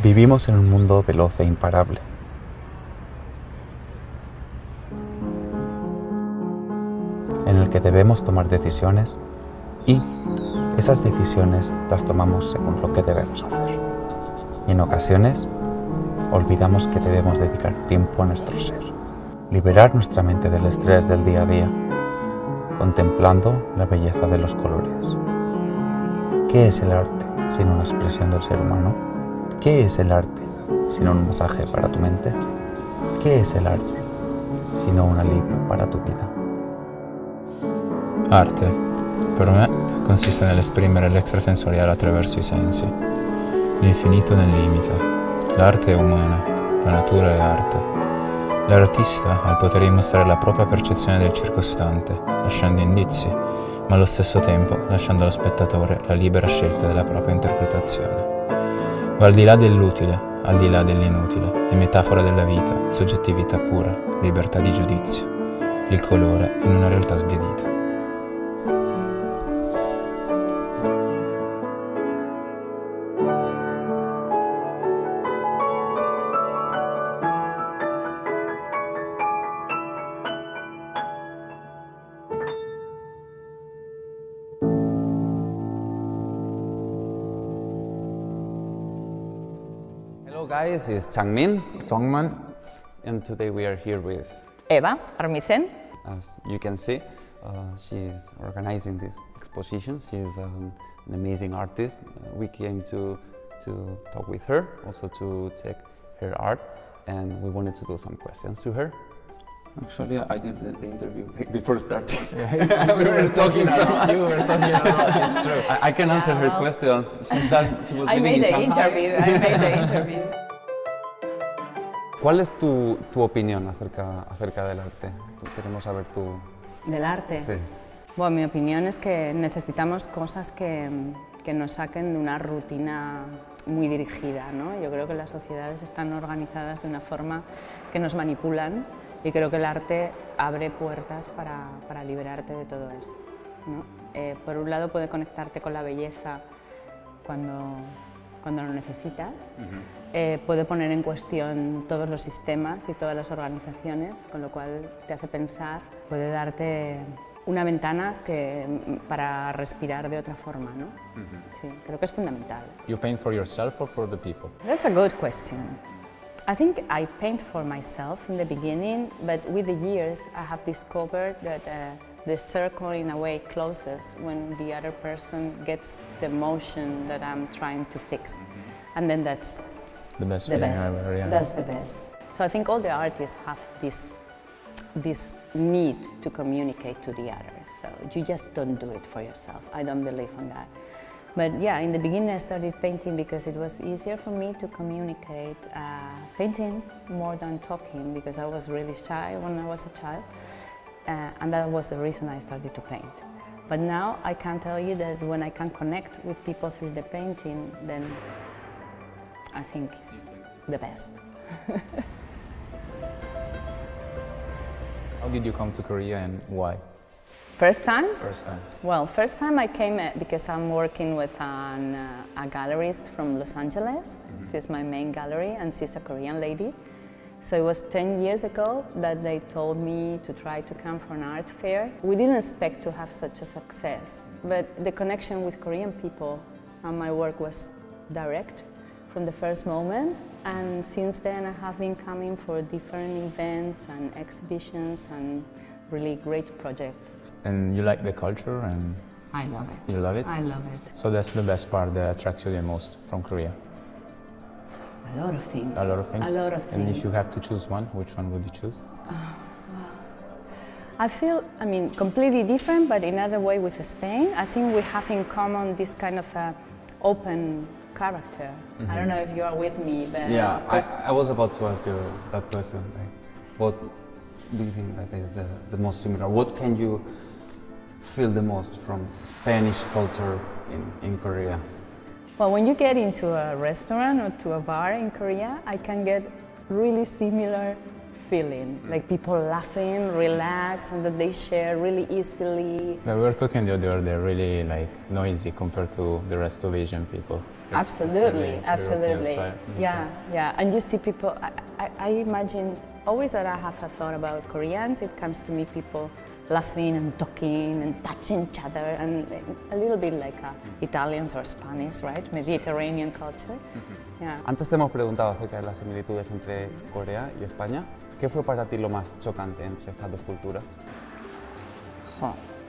Vivimos en un mundo veloz e imparable. En el que debemos tomar decisiones y esas decisiones las tomamos según lo que debemos hacer. Y en ocasiones olvidamos que debemos dedicar tiempo a nuestro ser. Liberar nuestra mente del estrés del día a día, contemplando la belleza de los colores. ¿Qué es el arte sino una expresión del ser humano? ¿Qué es el arte sino un masaje para tu mente? ¿Qué es el arte sino un alivio para tu vida? Arte, per me, consiste nell'esprimere l'extrasensoriale attraverso i sensi, l'infinito nel limite. L'arte è umana, la natura è arte. L'artista ha il potere di mostrare la propria percezione del circostante, lasciando indizi, ma allo stesso tempo lasciando allo spettatore la libera scelta della propria interpretazione. Va al di là dell'utile, al di là dell'inutile, è metafora della vita, soggettività pura, libertà di giudizio, il colore in una realtà sbiadita. Hello guys, it's Changmin, Songman. and today we are here with, Eva Armisen. as you can see, she is organizing this exposition. She is an amazing artist. We came to talk with her, also to check her art, and we wanted to do some questions to her. Actually, I did the interview before starting. We were talking a lot. You were talking a lot, it's true. I can answer her questions. She was I living made in the Shanghai. interview. ¿Cuál es tu opinión acerca del arte? Queremos saber tu... ¿Del arte? Sí. Bueno, mi opinión es que necesitamos cosas que nos saquen de una rutina muy dirigida, ¿no? Yo creo que las sociedades están organizadas de una forma que nos manipulan y creo que el arte abre puertas para liberarte de todo eso, ¿no? Por un lado puede conectarte con la belleza cuando lo necesitas, puede poner en cuestión todos los sistemas y todas las organizaciones, con lo cual te hace pensar, puede darte una ventana para respirar de otra forma, ¿no? Sí, creo que es fundamental. You paint for yourself or for the people? That's a good question. I think I paint for myself in the beginning, but with the years I have discovered that the circle in a way closes when the other person gets the emotion that I'm trying to fix. And then that's The best the feeling best. ever, yeah. That's the best. So I think all the artists have this need to communicate to the others. So you just don't do it for yourself. I don't believe in that. But yeah, in the beginning I started painting because it was easier for me to communicate, painting more than talking, because I was really shy when I was a child. And that was the reason I started to paint. But now I can tell you that when I can connect with people through the painting, then I think it's the best. How did you come to Korea and why? First time? First time. Well, first time I came because I'm working with a gallerist from Los Angeles. She's my main gallery and she's a Korean lady. So it was 10 years ago that they told me to try to come for an art fair. We didn't expect to have such a success, but the connection with Korean people and my work was direct from the first moment. And since then I have been coming for different events and exhibitions and really great projects. And you like the culture and I love it. you love it? I love it. So that's the best part that attracts you the most from Korea? A lot of things. A lot of things? A lot of things. And if you have to choose one, which one would you choose? I feel, completely different, but in another way with Spain. I think we have in common this kind of open character. I don't know if you are with me, but Yeah, of course, I was about to ask you that question. Like, what do you think that is the most similar? What can you feel the most from Spanish culture in Korea? well, when you get into a restaurant or to a bar in Korea, I can get really similar feeling, like people laughing, relaxed, and that they share really easily. We were talking the other day, they're really like noisy compared to the rest of Asian people. Absolutely, really absolutely. European style. Yeah. And you see people, I imagine always that I have a thought about Koreans, it comes to me people laughing and talking and touching each other, and a little bit like Italians or Spanish, right? Mediterranean culture. Yeah. Antes te hemos preguntado acerca de las similitudes entre Corea y España. ¿Qué fue para ti lo más chocante entre estas dos culturas?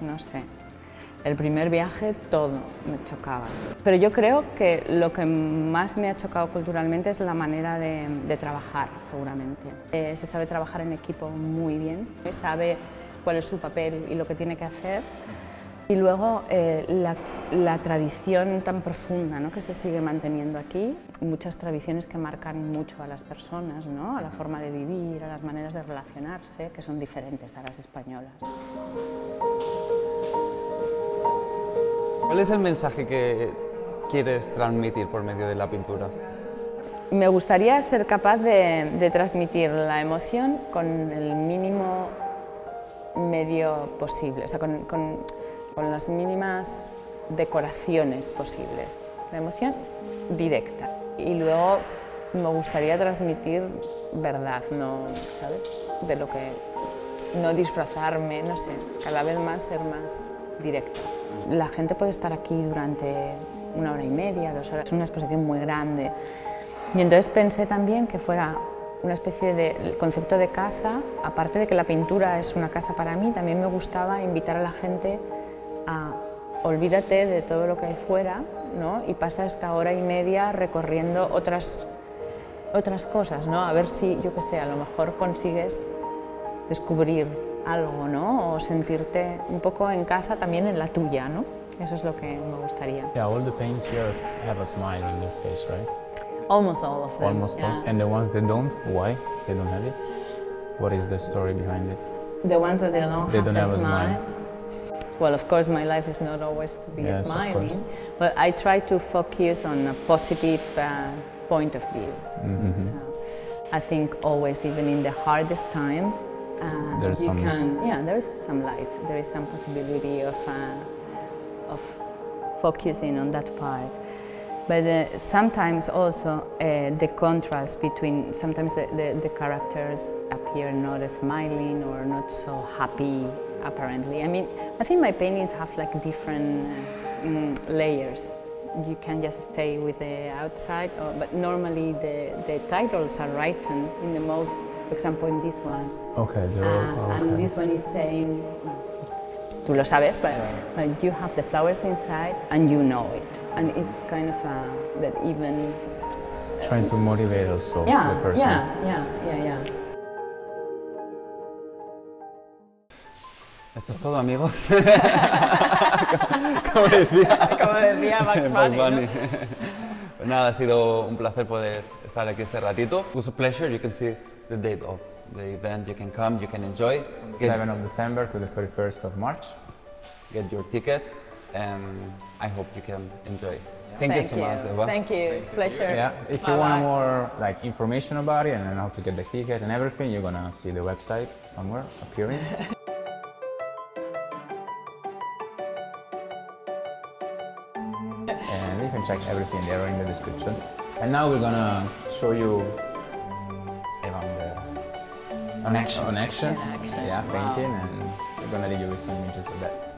No sé. El primer viaje todo me chocaba. Pero yo creo que lo que más me ha chocado culturalmente es la manera de trabajar, seguramente. Se sabe trabajar en equipo muy bien, se sabe cuál es su papel y lo que tiene que hacer. Y luego la tradición tan profunda, ¿no?, que se sigue manteniendo aquí, muchas tradiciones que marcan mucho a las personas, ¿no?, a la forma de vivir, a las maneras de relacionarse, que son diferentes a las españolas. ¿Cuál es el mensaje que quieres transmitir por medio de la pintura? Me gustaría ser capaz de transmitir la emoción con el mínimo medio posible, o sea, con las mínimas decoraciones posibles. La emoción directa. Y luego me gustaría transmitir verdad, no, ¿sabes? De lo que... no disfrazarme, no sé, cada vez más ser más directa. La gente puede estar aquí durante 1 hora y media, 2 horas, es una exposición muy grande. Y entonces pensé también que fuera una especie de concepto de casa, aparte de que la pintura es una casa para mí, también me gustaba invitar a la gente a olvídate de todo lo que hay fuera, ¿no?, y pasa esta 1 hora y media recorriendo otras cosas, ¿no?, a ver si, yo qué sé, a lo mejor consigues descubrir algo, ¿no?, o sentirte un poco en casa también en la tuya, ¿no? Eso es lo que me gustaría. Yeah, all the paints here have a smile on their face, right? Almost all of them. Almost all. And the ones that don't, why? They don't have it? What is the story behind it? The ones that they don't have a smile. smile. Well, of course, my life is not always to be Yes, smiling, of course. but I try to focus on a positive point of view. Mm-hmm. So I think always, even in the hardest times, There's you some... there is some light. There is some possibility of focusing on that part. But sometimes also the contrast between, sometimes the characters appear not smiling or not so happy, apparently. I mean, I think my paintings have like different layers. You can just stay with the outside, but normally the titles are written in the most, for example, in this one. Okay, And this one is saying, tú lo sabes, but you have the flowers inside and you know it. And it's kind of that even... Trying to motivate also the person. Yeah. Esto es todo, amigos. Como decía Bugs Bunny, ¿no? Pues nada, ha sido un placer poder estar aquí este ratito. It was a pleasure. You can see the date of the event. You can come, you can enjoy. From the 7th of December to the 31st of March. Get your tickets, and I hope you can enjoy. Thank you so much, Eva. Thank you. It's a pleasure. Yeah, if you want more like information about it and how to get the ticket and everything, you're gonna see the website somewhere appearing. And you can check everything there in the description. And now we're gonna show you Eva On action. on action. Yeah, painting, and we're gonna leave you with some images of that.